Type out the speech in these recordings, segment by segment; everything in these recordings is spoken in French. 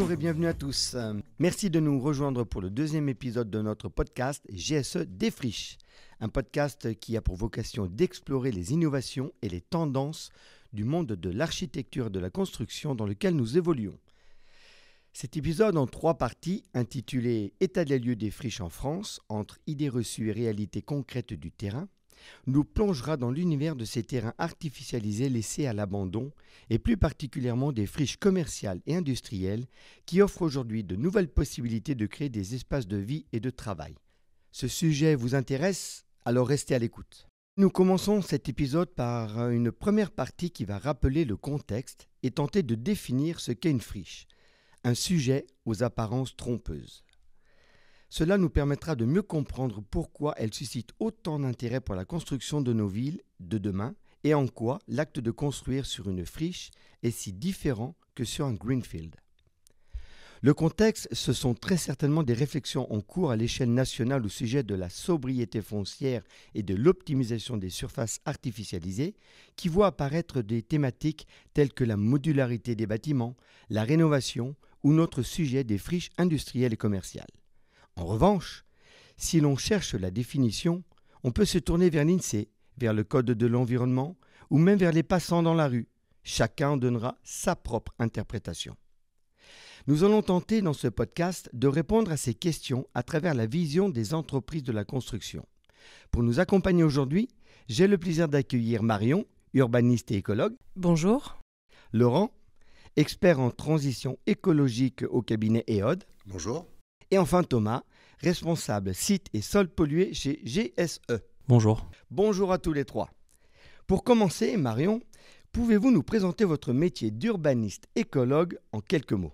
Bonjour et bienvenue à tous. Merci de nous rejoindre pour le deuxième épisode de notre podcast GSE Défriche. Un podcast qui a pour vocation d'explorer les innovations et les tendances du monde de l'architecture et de la construction dans lequel nous évoluons. Cet épisode en 3 parties, intitulé « État des lieux des friches en France, entre idées reçues et réalités concrètes du terrain », nous plongera dans l'univers de ces terrains artificialisés laissés à l'abandon et plus particulièrement des friches commerciales et industrielles qui offrent aujourd'hui de nouvelles possibilités de créer des espaces de vie et de travail. Ce sujet vous intéresse? Alors restez à l'écoute. Nous commençons cet épisode par une première partie qui va rappeler le contexte et tenter de définir ce qu'est une friche. Un sujet aux apparences trompeuses. Cela nous permettra de mieux comprendre pourquoi elle suscite autant d'intérêt pour la construction de nos villes de demain et en quoi l'acte de construire sur une friche est si différent que sur un greenfield. Le contexte, ce sont très certainement des réflexions en cours à l'échelle nationale au sujet de la sobriété foncière et de l'optimisation des surfaces artificialisées qui voient apparaître des thématiques telles que la modularité des bâtiments, la rénovation ou notre sujet des friches industrielles et commerciales. En revanche, si l'on cherche la définition, on peut se tourner vers l'INSEE, vers le Code de l'environnement ou même vers les passants dans la rue. Chacun donnera sa propre interprétation. Nous allons tenter dans ce podcast de répondre à ces questions à travers la vision des entreprises de la construction. Pour nous accompagner aujourd'hui, j'ai le plaisir d'accueillir Marion, urbaniste et écologue. Bonjour. Laurent, expert en transition écologique au cabinet EOD. Bonjour. Et enfin Thomas, responsable site et sol pollué chez GSE. Bonjour. Bonjour à tous les trois. Pour commencer, Marion, pouvez-vous nous présenter votre métier d'urbaniste écologue en quelques mots ?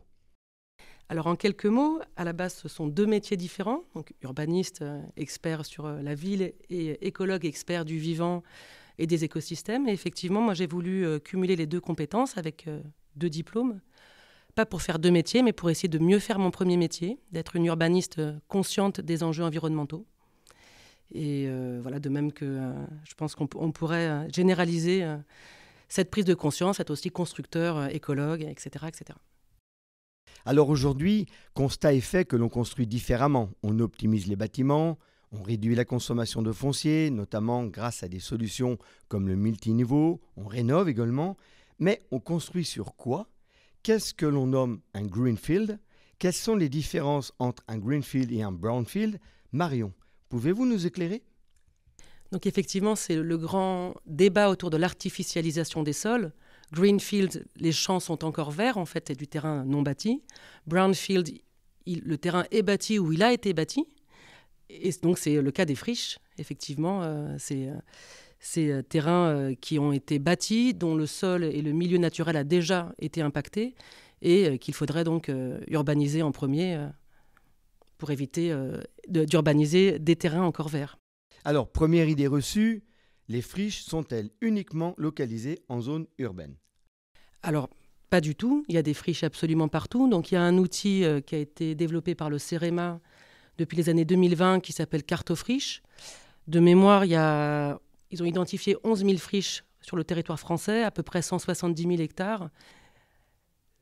Alors en quelques mots, à la base ce sont 2 métiers différents, donc urbaniste, expert sur la ville et écologue, expert du vivant et des écosystèmes. Et effectivement, moi j'ai voulu cumuler les 2 compétences avec 2 diplômes. Pas pour faire 2 métiers, mais pour essayer de mieux faire mon premier métier, d'être une urbaniste consciente des enjeux environnementaux. Et voilà, de même que je pense qu'on pourrait généraliser cette prise de conscience, être aussi constructeur, écologue, etc., etc. Alors aujourd'hui, constat est fait que l'on construit différemment. On optimise les bâtiments, on réduit la consommation de foncier, notamment grâce à des solutions comme le multiniveau, on rénove également, mais on construit sur quoi ? Qu'est-ce que l'on nomme un greenfield ? Quelles sont les différences entre un greenfield et un brownfield ? Marion, pouvez-vous nous éclairer ? Donc effectivement, c'est le grand débat autour de l'artificialisation des sols. Greenfield, les champs sont encore verts, en fait, c'est du terrain non bâti. Brownfield, le terrain est bâti ou il a été bâti. Et donc c'est le cas des friches, effectivement, ces terrains qui ont été bâtis, dont le sol et le milieu naturel a déjà été impactés et qu'il faudrait donc urbaniser en premier pour éviter d'urbaniser des terrains encore verts. Alors, première idée reçue, les friches sont-elles uniquement localisées en zone urbaine ? Alors, pas du tout. Il y a des friches absolument partout. Donc, il y a un outil qui a été développé par le CEREMA depuis les années 2020 qui s'appelle Cartofriche. De mémoire, ils ont identifié 11 000 friches sur le territoire français, à peu près 170 000 hectares.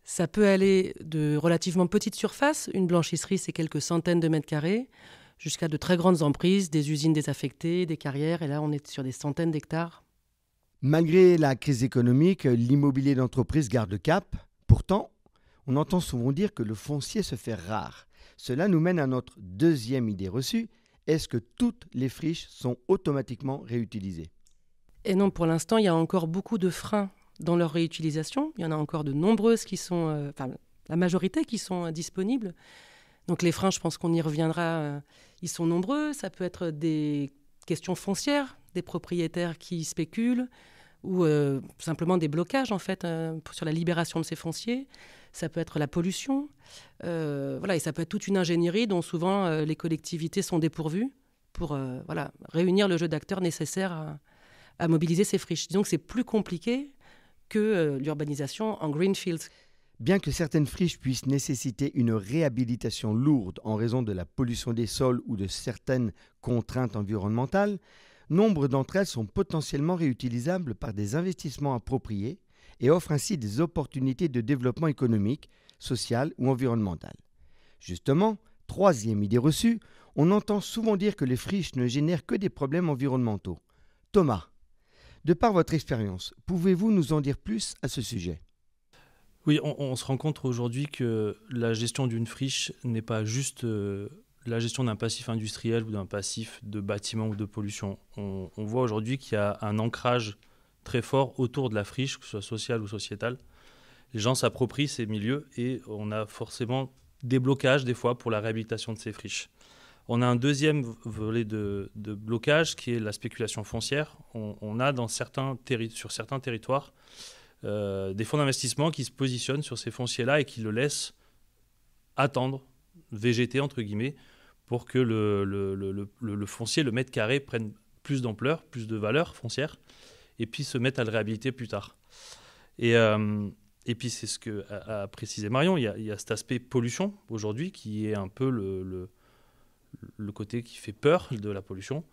Ça peut aller de relativement petites surfaces, une blanchisserie c'est quelques centaines de mètres carrés, jusqu'à de très grandes emprises, des usines désaffectées, des carrières, et là on est sur des centaines d'hectares. Malgré la crise économique, l'immobilier d'entreprise garde le cap. Pourtant, on entend souvent dire que le foncier se fait rare. Cela nous mène à notre deuxième idée reçue. Est-ce que toutes les friches sont automatiquement réutilisées ? Et non, pour l'instant, il y a encore beaucoup de freins dans leur réutilisation. Il y en a encore de nombreuses qui sont, la majorité qui sont disponibles. Donc les freins, je pense qu'on y reviendra, ils sont nombreux. Ça peut être des questions foncières, des propriétaires qui spéculent ou simplement des blocages en fait sur la libération de ces fonciers. Ça peut être la pollution, et ça peut être toute une ingénierie dont souvent les collectivités sont dépourvues pour réunir le jeu d'acteurs nécessaire à mobiliser ces friches. Disons que c'est plus compliqué que l'urbanisation en greenfield. Bien que certaines friches puissent nécessiter une réhabilitation lourde en raison de la pollution des sols ou de certaines contraintes environnementales, nombre d'entre elles sont potentiellement réutilisables par des investissements appropriés et offrent ainsi des opportunités de développement économique, sociale ou environnementale. Justement, troisième idée reçue, on entend souvent dire que les friches ne génèrent que des problèmes environnementaux. Thomas, de par votre expérience, pouvez-vous nous en dire plus à ce sujet ? Oui, on se rend compte aujourd'hui que la gestion d'une friche n'est pas juste la gestion d'un passif industriel ou d'un passif de bâtiment ou de pollution. On voit aujourd'hui qu'il y a un ancrage très fort autour de la friche, que ce soit social ou sociétal. Les gens s'approprient ces milieux et on a forcément des blocages des fois pour la réhabilitation de ces friches. On a un deuxième volet de blocage qui est la spéculation foncière. On a sur certains territoires des fonds d'investissement qui se positionnent sur ces fonciers-là et qui le laissent attendre, végéter entre guillemets, pour que le foncier, le mètre carré, prenne plus d'ampleur, plus de valeur foncière, et puis se mettre à le réhabiliter plus tard. Et puis c'est ce que a précisé Marion, il y a cet aspect pollution aujourd'hui qui est un peu le côté qui fait peur de la pollution.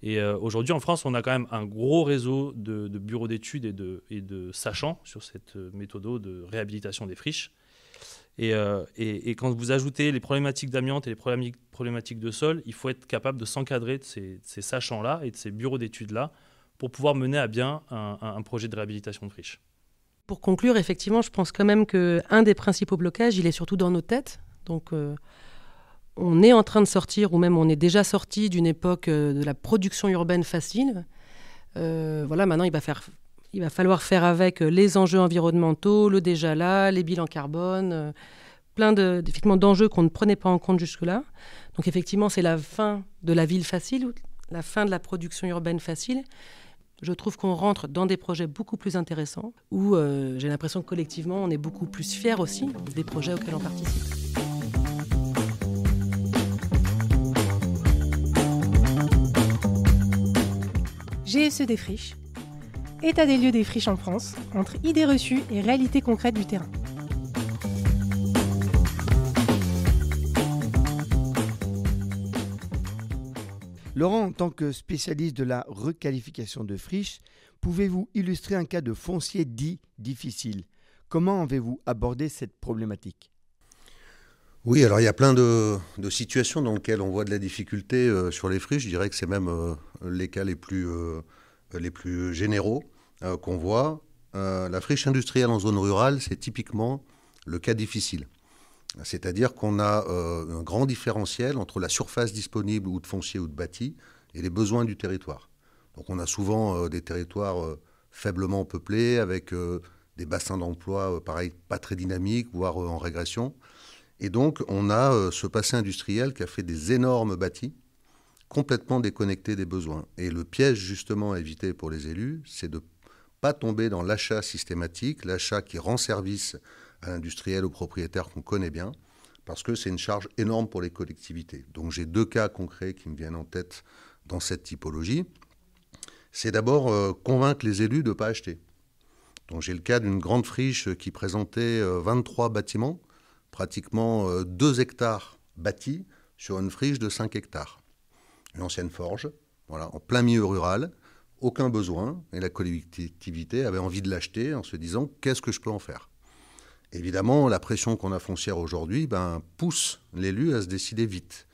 Et aujourd'hui, en France, on a quand même un gros réseau de bureaux d'études et de sachants sur cette méthode de réhabilitation des friches. Et quand vous ajoutez les problématiques d'amiante et les problématiques de sol, il faut être capable de s'encadrer de ces sachants-là et de ces bureaux d'études-là pour pouvoir mener à bien un projet de réhabilitation de friches. Pour conclure, effectivement, je pense quand même qu'un des principaux blocages, il est surtout dans nos têtes. Donc, on est en train de sortir, ou même on est déjà sorti d'une époque de la production urbaine facile. Maintenant, il va falloir faire avec les enjeux environnementaux, le déjà là, les bilans carbone, plein effectivement, d'enjeux qu'on ne prenait pas en compte jusque-là. Donc effectivement, c'est la fin de la ville facile, la fin de la production urbaine facile. Je trouve qu'on rentre dans des projets beaucoup plus intéressants où j'ai l'impression que collectivement, on est beaucoup plus fiers aussi des projets auxquels on participe. GSE des friches. État des lieux des friches en France, entre idées reçues et réalités concrètes du terrain. Laurent, en tant que spécialiste de la requalification de friches, pouvez-vous illustrer un cas de foncier dit difficile ? Comment avez-vous abordé cette problématique ? Oui, alors il y a plein de situations dans lesquelles on voit de la difficulté sur les friches. Je dirais que c'est même les cas les plus généraux qu'on voit. La friche industrielle en zone rurale, c'est typiquement le cas difficile. C'est-à-dire qu'on a un grand différentiel entre la surface disponible ou de foncier ou de bâti et les besoins du territoire. Donc on a souvent des territoires faiblement peuplés avec des bassins d'emploi, pareil, pas très dynamiques, voire en régression. Et donc on a ce passé industriel qui a fait des énormes bâtis complètement déconnectés des besoins. Et le piège justement à éviter pour les élus, c'est de ne pas tomber dans l'achat systématique, l'achat qui rend service à l'industriel, aux propriétaires qu'on connaît bien, parce que c'est une charge énorme pour les collectivités. Donc j'ai deux cas concrets qui me viennent en tête dans cette typologie. C'est d'abord convaincre les élus de ne pas acheter. Donc j'ai le cas d'une grande friche qui présentait 23 bâtiments, pratiquement 2 hectares bâtis sur une friche de 5 hectares. Une ancienne forge, voilà, en plein milieu rural, aucun besoin, et la collectivité avait envie de l'acheter en se disant « qu'est-ce que je peux en faire ?» Évidemment, la pression qu'on a foncière aujourd'hui pousse l'élu à se décider vite.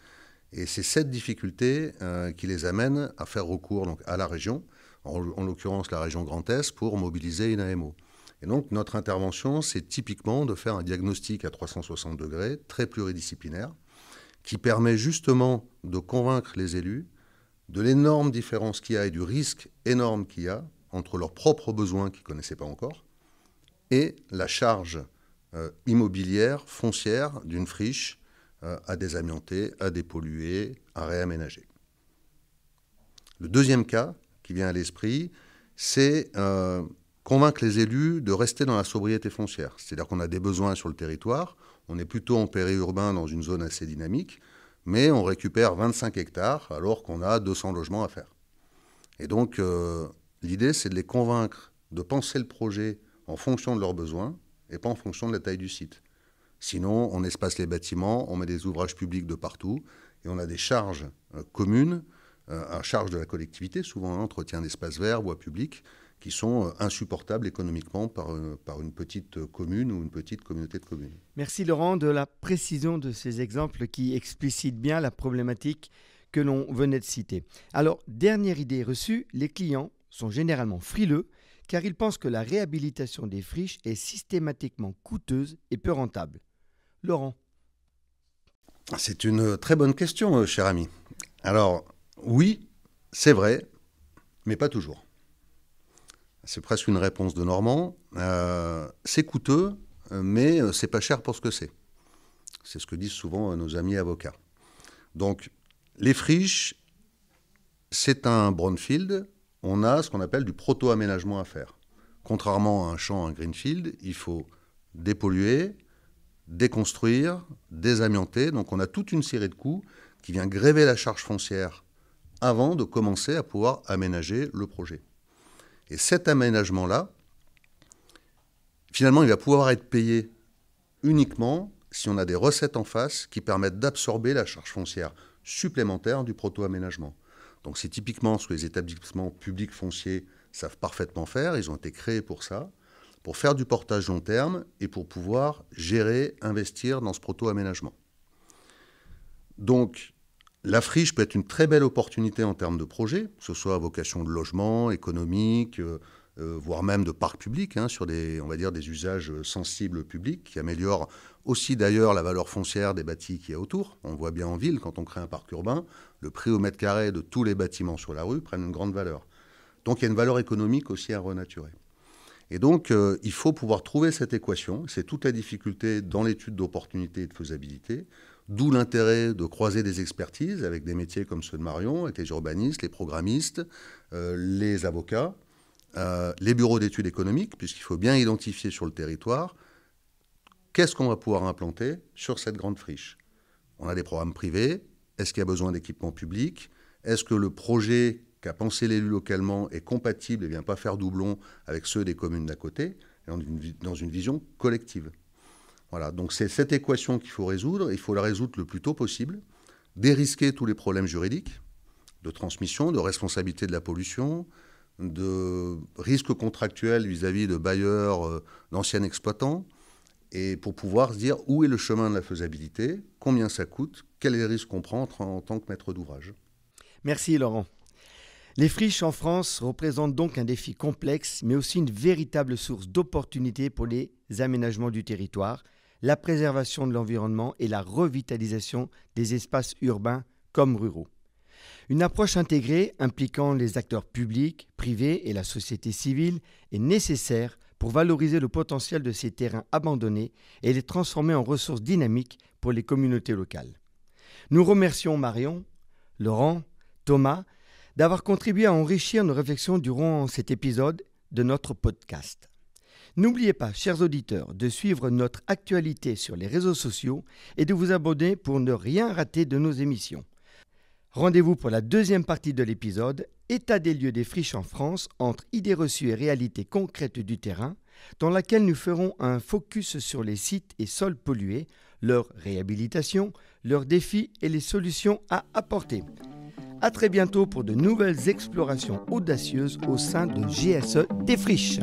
Et c'est cette difficulté qui les amène à faire recours donc, à la région, en l'occurrence la région Grand Est, pour mobiliser une AMO. Et donc notre intervention, c'est typiquement de faire un diagnostic à 360 degrés, très pluridisciplinaire, qui permet justement de convaincre les élus de l'énorme différence qu'il y a et du risque énorme qu'il y a entre leurs propres besoins qu'ils ne connaissaient pas encore et la charge immobilière, foncière d'une friche à désamianter, à dépolluer, à réaménager. Le deuxième cas qui vient à l'esprit, c'est convaincre les élus de rester dans la sobriété foncière. C'est-à-dire qu'on a des besoins sur le territoire, on est plutôt en périurbain dans une zone assez dynamique, mais on récupère 25 hectares alors qu'on a 200 logements à faire. Et donc l'idée, c'est de les convaincre de penser le projet en fonction de leurs besoins, et pas en fonction de la taille du site. Sinon, on espace les bâtiments, on met des ouvrages publics de partout, et on a des charges communes, à charge de la collectivité, souvent entretien d'espaces verts, voies publiques, qui sont insupportables économiquement par une petite commune ou une petite communauté de communes. Merci Laurent de la précision de ces exemples qui explicitent bien la problématique que l'on venait de citer. Alors, dernière idée reçue, les clients sont généralement frileux car ils pensent que la réhabilitation des friches est systématiquement coûteuse et peu rentable. Laurent. C'est une très bonne question, cher ami. Alors, oui, c'est vrai, mais pas toujours. C'est presque une réponse de Normand. C'est coûteux, mais c'est pas cher pour ce que c'est. C'est ce que disent souvent nos amis avocats. Donc, les friches, c'est un brownfield. On a ce qu'on appelle du proto-aménagement à faire. Contrairement à un champ, un greenfield, il faut dépolluer, déconstruire, désamianter. Donc on a toute une série de coûts qui vient gréver la charge foncière avant de commencer à pouvoir aménager le projet. Et cet aménagement-là, finalement, il va pouvoir être payé uniquement si on a des recettes en face qui permettent d'absorber la charge foncière supplémentaire du proto-aménagement. Donc c'est typiquement ce que les établissements publics fonciers savent parfaitement faire. Ils ont été créés pour ça, pour faire du portage long terme et pour pouvoir gérer, investir dans ce proto-aménagement. Donc la friche peut être une très belle opportunité en termes de projet, que ce soit à vocation de logement, économique, voire même de parc public, sur des, on va dire, des usages sensibles publics qui améliorent aussi d'ailleurs la valeur foncière des bâtis qu'il y a autour. On voit bien en ville, quand on crée un parc urbain, le prix au mètre carré de tous les bâtiments sur la rue prennent une grande valeur. Donc il y a une valeur économique aussi à renaturer. Et donc il faut pouvoir trouver cette équation. C'est toute la difficulté dans l'étude d'opportunité et de faisabilité, d'où l'intérêt de croiser des expertises avec des métiers comme ceux de Marion, avec les urbanistes, les programmistes, les avocats, les bureaux d'études économiques, puisqu'il faut bien identifier sur le territoire qu'est-ce qu'on va pouvoir implanter sur cette grande friche. On a des programmes privés. Est-ce qu'il y a besoin d'équipements publics? Est-ce que le projet qu'a pensé l'élu localement est compatible et ne vient pas faire doublon avec ceux des communes d'à côté, dans une vision collective? Voilà, donc c'est cette équation qu'il faut résoudre. Il faut la résoudre le plus tôt possible, dérisquer tous les problèmes juridiques, de transmission, de responsabilité de la pollution, de risques contractuels vis-à-vis de bailleurs, d'anciens exploitants, et pour pouvoir se dire où est le chemin de la faisabilité, combien ça coûte, quel est le risque qu'on prend en tant que maître d'ouvrage. Merci Laurent. Les friches en France représentent donc un défi complexe, mais aussi une véritable source d'opportunités pour les aménagements du territoire, la préservation de l'environnement et la revitalisation des espaces urbains comme ruraux. Une approche intégrée impliquant les acteurs publics, privés et la société civile est nécessaire pour valoriser le potentiel de ces terrains abandonnés et les transformer en ressources dynamiques pour les communautés locales. Nous remercions Marion, Laurent, Thomas d'avoir contribué à enrichir nos réflexions durant cet épisode de notre podcast. N'oubliez pas, chers auditeurs, de suivre notre actualité sur les réseaux sociaux et de vous abonner pour ne rien rater de nos émissions. Rendez-vous pour la deuxième partie de l'épisode, État des lieux des friches en France entre idées reçues et réalités concrètes du terrain, dans laquelle nous ferons un focus sur les sites et sols pollués, leur réhabilitation, leurs défis et les solutions à apporter. À très bientôt pour de nouvelles explorations audacieuses au sein de GSE Défriche.